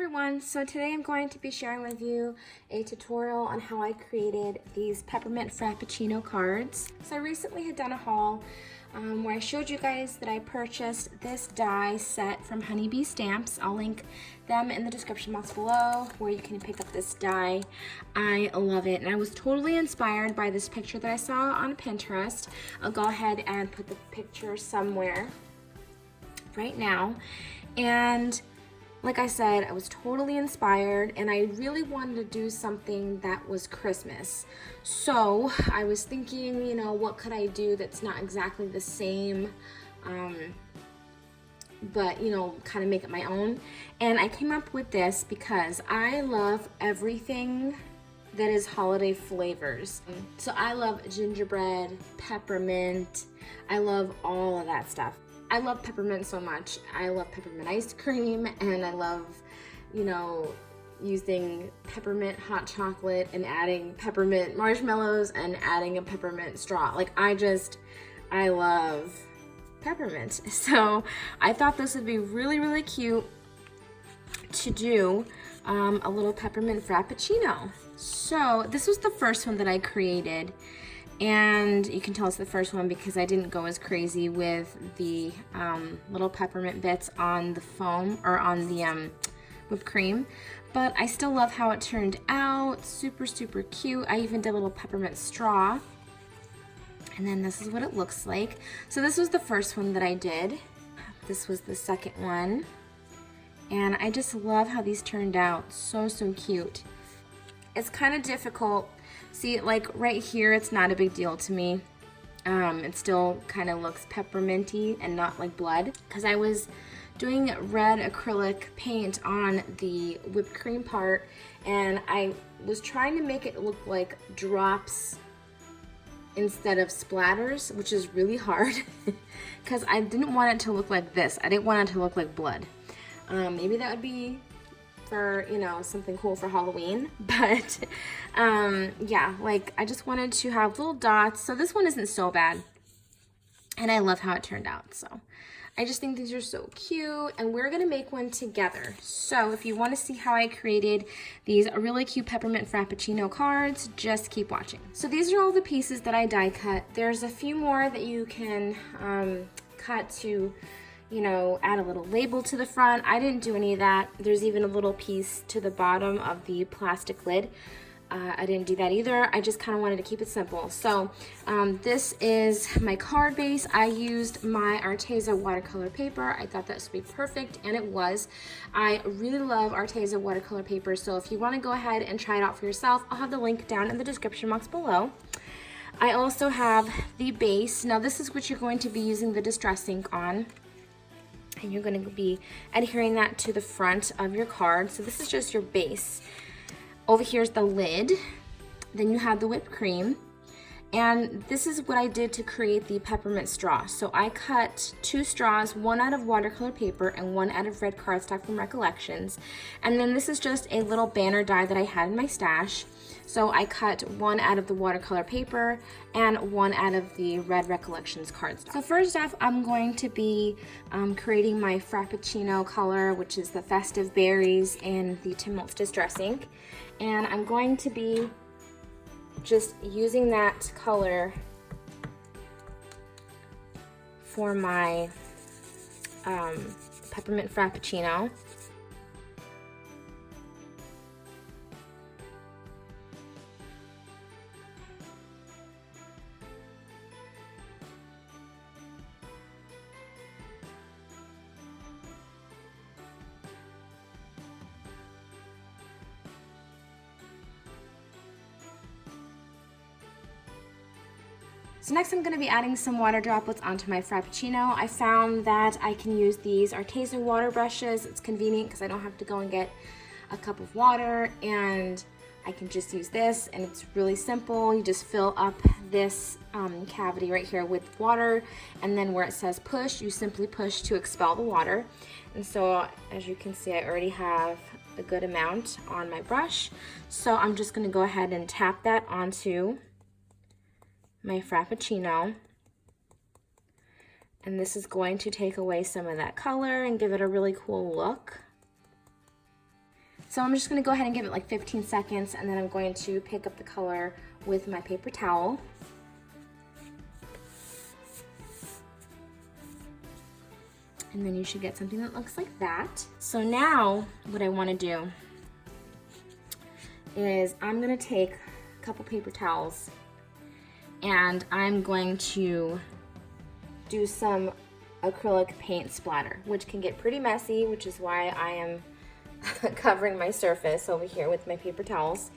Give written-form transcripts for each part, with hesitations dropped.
everyone, so today I'm going to be sharing with you a tutorial on how I created these peppermint frappuccino cards. So I recently had done a haul where I showed you guys that I purchased this die set from Honeybee Stamps. I'll link them in the description box below where you can pick up this die. I love it, and I was totally inspired by this picture that I saw on Pinterest. I'll go ahead and put the picture somewhere right now. And like I said, I was totally inspired and I really wanted to do something that was Christmas. So I was thinking, you know, what could I do that's not exactly the same, but, you know, kind of make it my own. And I came up with this because I love everything that is holiday flavors. So I love gingerbread, peppermint, I love all of that stuff. I love peppermint so much. I love peppermint ice cream, and I love, you know, using peppermint hot chocolate and adding peppermint marshmallows and adding a peppermint straw. Like I love peppermint. So I thought this would be really, really cute to do a little peppermint frappuccino. So this was the first one that I created. And you can tell it's the first one because I didn't go as crazy with the little peppermint bits on the foam or on the whipped cream. But I still love how it turned out. Super, super cute. I even did a little peppermint straw. And then this is what it looks like. So this was the first one that I did. This was the second one. And I just love how these turned out. So, so cute. It's kind of difficult. See, like right here, it's not a big deal to me. It still kind of looks pepperminty and not like blood. Because I was doing red acrylic paint on the whipped cream part, and I was trying to make it look like drops instead of splatters, which is really hard. Because I didn't want it to look like this. I didn't want it to look like blood. Maybe that would be for, you know, something cool for Halloween, but yeah, like I just wanted to have little dots. So this one isn't so bad, and I love how it turned out. So I just think these are so cute, and we're gonna make one together. So if you want to see how I created these really cute peppermint frappuccino cards, just keep watching. So these are all the pieces that I die cut. There's a few more that you can cut to, you know, add a little label to the front. I didn't do any of that. There's even a little piece to the bottom of the plastic lid. I didn't do that either. I just kind of wanted to keep it simple. So this is my card base. I used my Arteza watercolor paper. I thought that would be perfect, and it was. I really love Arteza watercolor paper, so if you want to go ahead and try it out for yourself, I'll have the link down in the description box below. I also have the base. Now this is what you're going to be using the Distress ink on. And you're going to be adhering that to the front of your card. So this is just your base. Over here's the lid. Then you have the whipped cream. And this is what I did to create the peppermint straw. So I cut 2 straws, one out of watercolor paper and one out of red cardstock from Recollections. And then this is just a little banner die that I had in my stash. So I cut one out of the watercolor paper and one out of the red Recollections cardstock. So first off, I'm going to be creating my Frappuccino color, which is the Festive Berries and the Tim Holtz Distress ink. And I'm going to be just using that color for my peppermint Frappuccino. So next I'm going to be adding some water droplets onto my Frappuccino. I found that I can use these Arteza water brushes. It's convenient because I don't have to go and get a cup of water, and I can just use this, and it's really simple. You just fill up this cavity right here with water, and then where it says push, you simply push to expel the water. And so as you can see, I already have a good amount on my brush. So I'm just going to go ahead and tap that onto my Frappuccino, and this is going to take away some of that color and give it a really cool look. So I'm just gonna go ahead and give it like 15 seconds, and then I'm going to pick up the color with my paper towel. And then you should get something that looks like that. So now what I wanna do is I'm gonna take a couple paper towels and I'm going to do some acrylic paint splatter, which can get pretty messy, which is why I am covering my surface over here with my paper towels.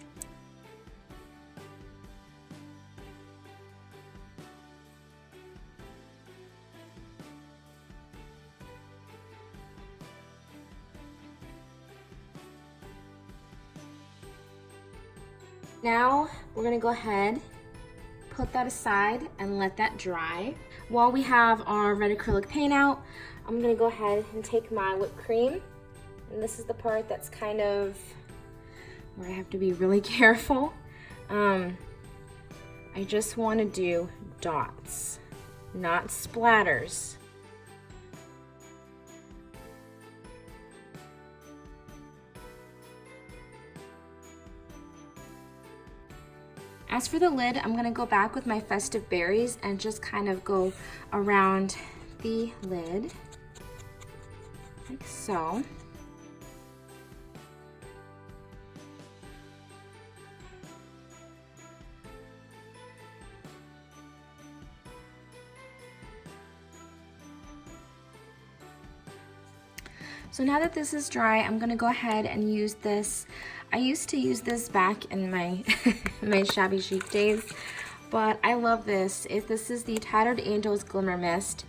Now we're gonna go ahead, put that aside and let that dry. While we have our red acrylic paint out, I'm gonna go ahead and take my whipped cream. And this is the part that's kind of where I have to be really careful. I just wanna do dots, not splatters. As for the lid, I'm gonna go back with my festive berries and just kind of go around the lid, like so. So now that this is dry, I'm gonna go ahead and use this. I used to use this back in my my shabby chic days, but I love this. This is the Tattered Angels Glimmer Mist,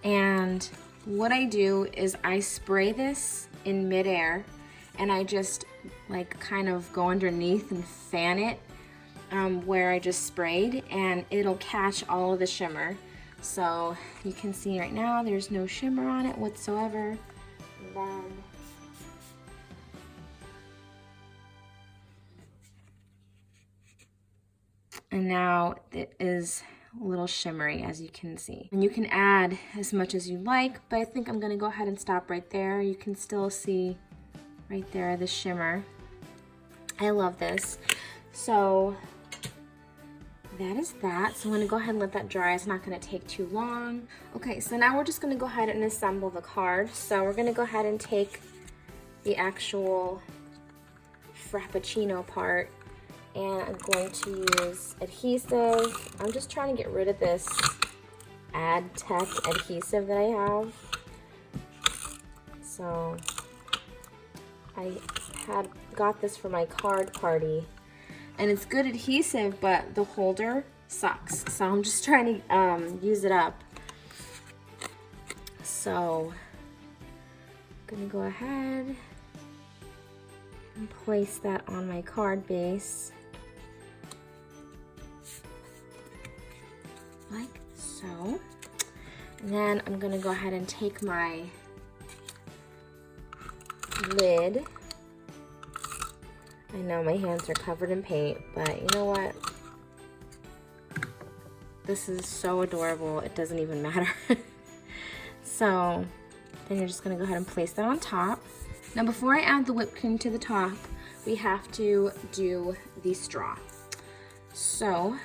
and what I do is I spray this in midair, and I just like kind of go underneath and fan it where I just sprayed, and it'll catch all of the shimmer. So you can see right now there's no shimmer on it whatsoever. And now it is a little shimmery, as you can see. And you can add as much as you like, but I think I'm gonna go ahead and stop right there. You can still see right there the shimmer. I love this. So that is that. So I'm gonna go ahead and let that dry. It's not gonna take too long. Okay, so now we're just gonna go ahead and assemble the card. So we're gonna go ahead and take the actual Frappuccino part, and I'm going to use adhesive. I'm just trying to get rid of this Ad Tech adhesive that I have. So I got this for my card party, and it's good adhesive, but the holder sucks. So I'm just trying to use it up. So I'm gonna go ahead and place that on my card base, like so. And then I'm gonna go ahead and take my lid. I know my hands are covered in paint, but you know what? This is so adorable, it doesn't even matter. So then you're just gonna go ahead and place that on top. Now before I add the whipped cream to the top, we have to do the straw. So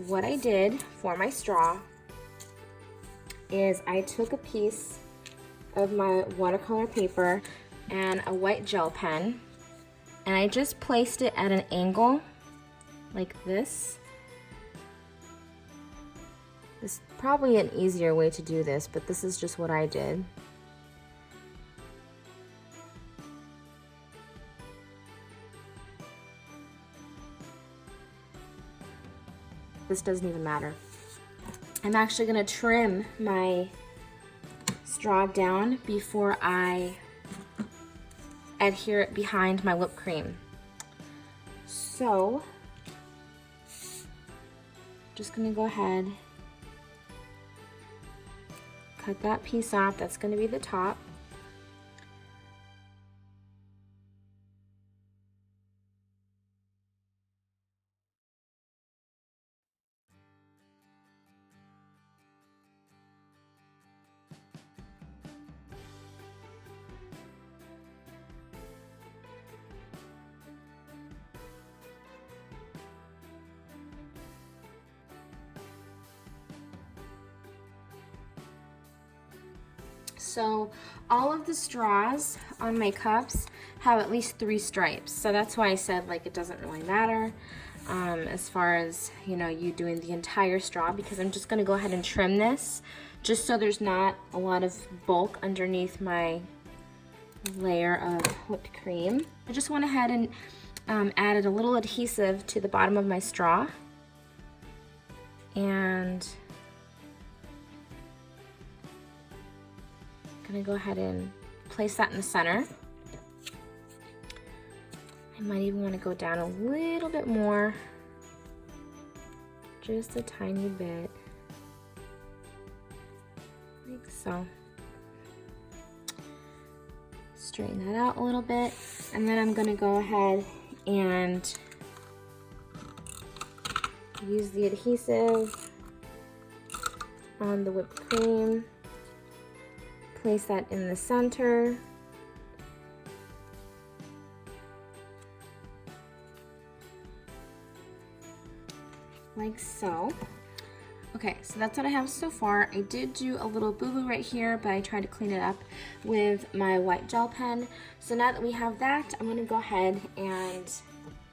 what I did for my straw is I took a piece of my watercolor paper and a white gel pen, and I just placed it at an angle like this. This is probably an easier way to do this, but this is just what I did. This doesn't even matter. I'm actually gonna trim my straw down before I adhere it behind my whipped cream. So, just gonna go ahead, cut that piece off. That's gonna be the top. So all of the straws on my cups have at least 3 stripes. So that's why I said like it doesn't really matter as far as, you know, you doing the entire straw, because I'm just gonna go ahead and trim this just so there's not a lot of bulk underneath my layer of whipped cream. I just went ahead and added a little adhesive to the bottom of my straw, and I'm gonna go ahead and place that in the center. I might even want to go down a little bit more, just a tiny bit, like so. Straighten that out a little bit, and then I'm gonna go ahead and use the adhesive on the whipped cream, place that in the center, like so. Okay, so that's what I have so far. I did do a little boo-boo right here, but I tried to clean it up with my white gel pen. So now that we have that, I'm gonna go ahead and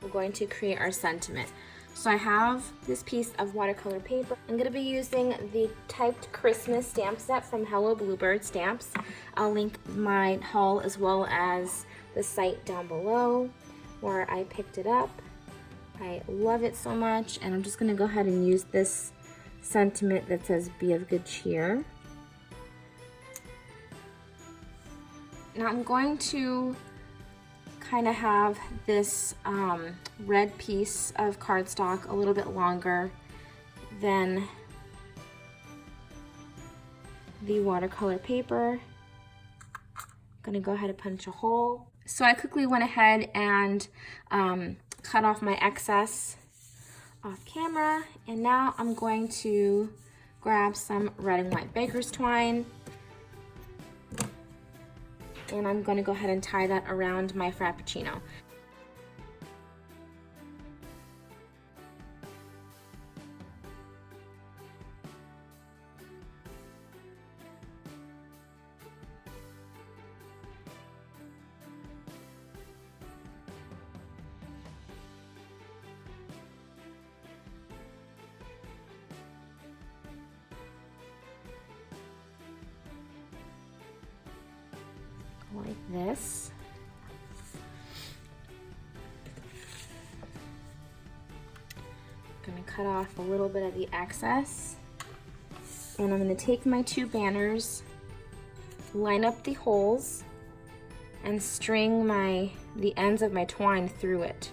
we're going to create our sentiment. So I have this piece of watercolor paper. I'm gonna be using the typed Christmas stamp set from Hello Bluebird Stamps. I'll link my haul as well as the site down below where I picked it up. I love it so much, and I'm just gonna go ahead and use this sentiment that says "Be of good cheer." Now I'm going to kind of have this red piece of cardstock a little bit longer than the watercolor paper. I'm gonna go ahead and punch a hole. So I quickly went ahead and cut off my excess off camera, and now I'm going to grab some red and white baker's twine, and I'm going to go ahead and tie that around my Frappuccino. Like this. I'm going to cut off a little bit of the excess, and I'm going to take my 2 banners, line up the holes, and string the ends of my twine through it.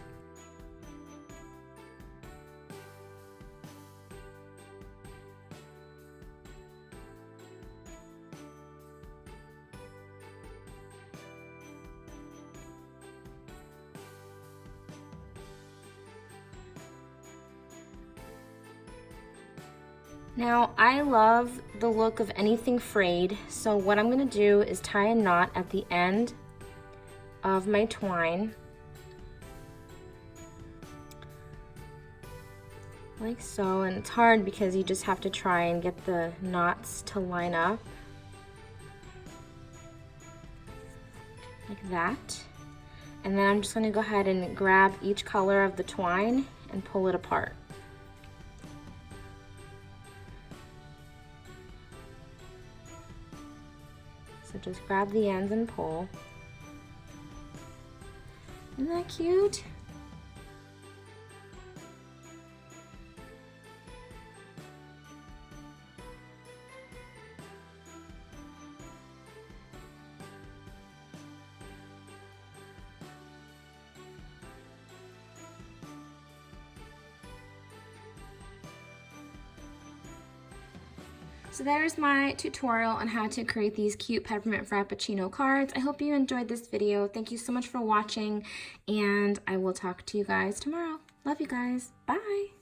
Now, I love the look of anything frayed, so what I'm going to do is tie a knot at the end of my twine, like so, and it's hard because you just have to try and get the knots to line up, like that. And then I'm just going to go ahead and grab each color of the twine and pull it apart. So just grab the ends and pull. Isn't that cute? So there's my tutorial on how to create these cute peppermint frappuccino cards. I hope you enjoyed this video. Thank you so much for watching, and I will talk to you guys tomorrow. Love you guys. Bye.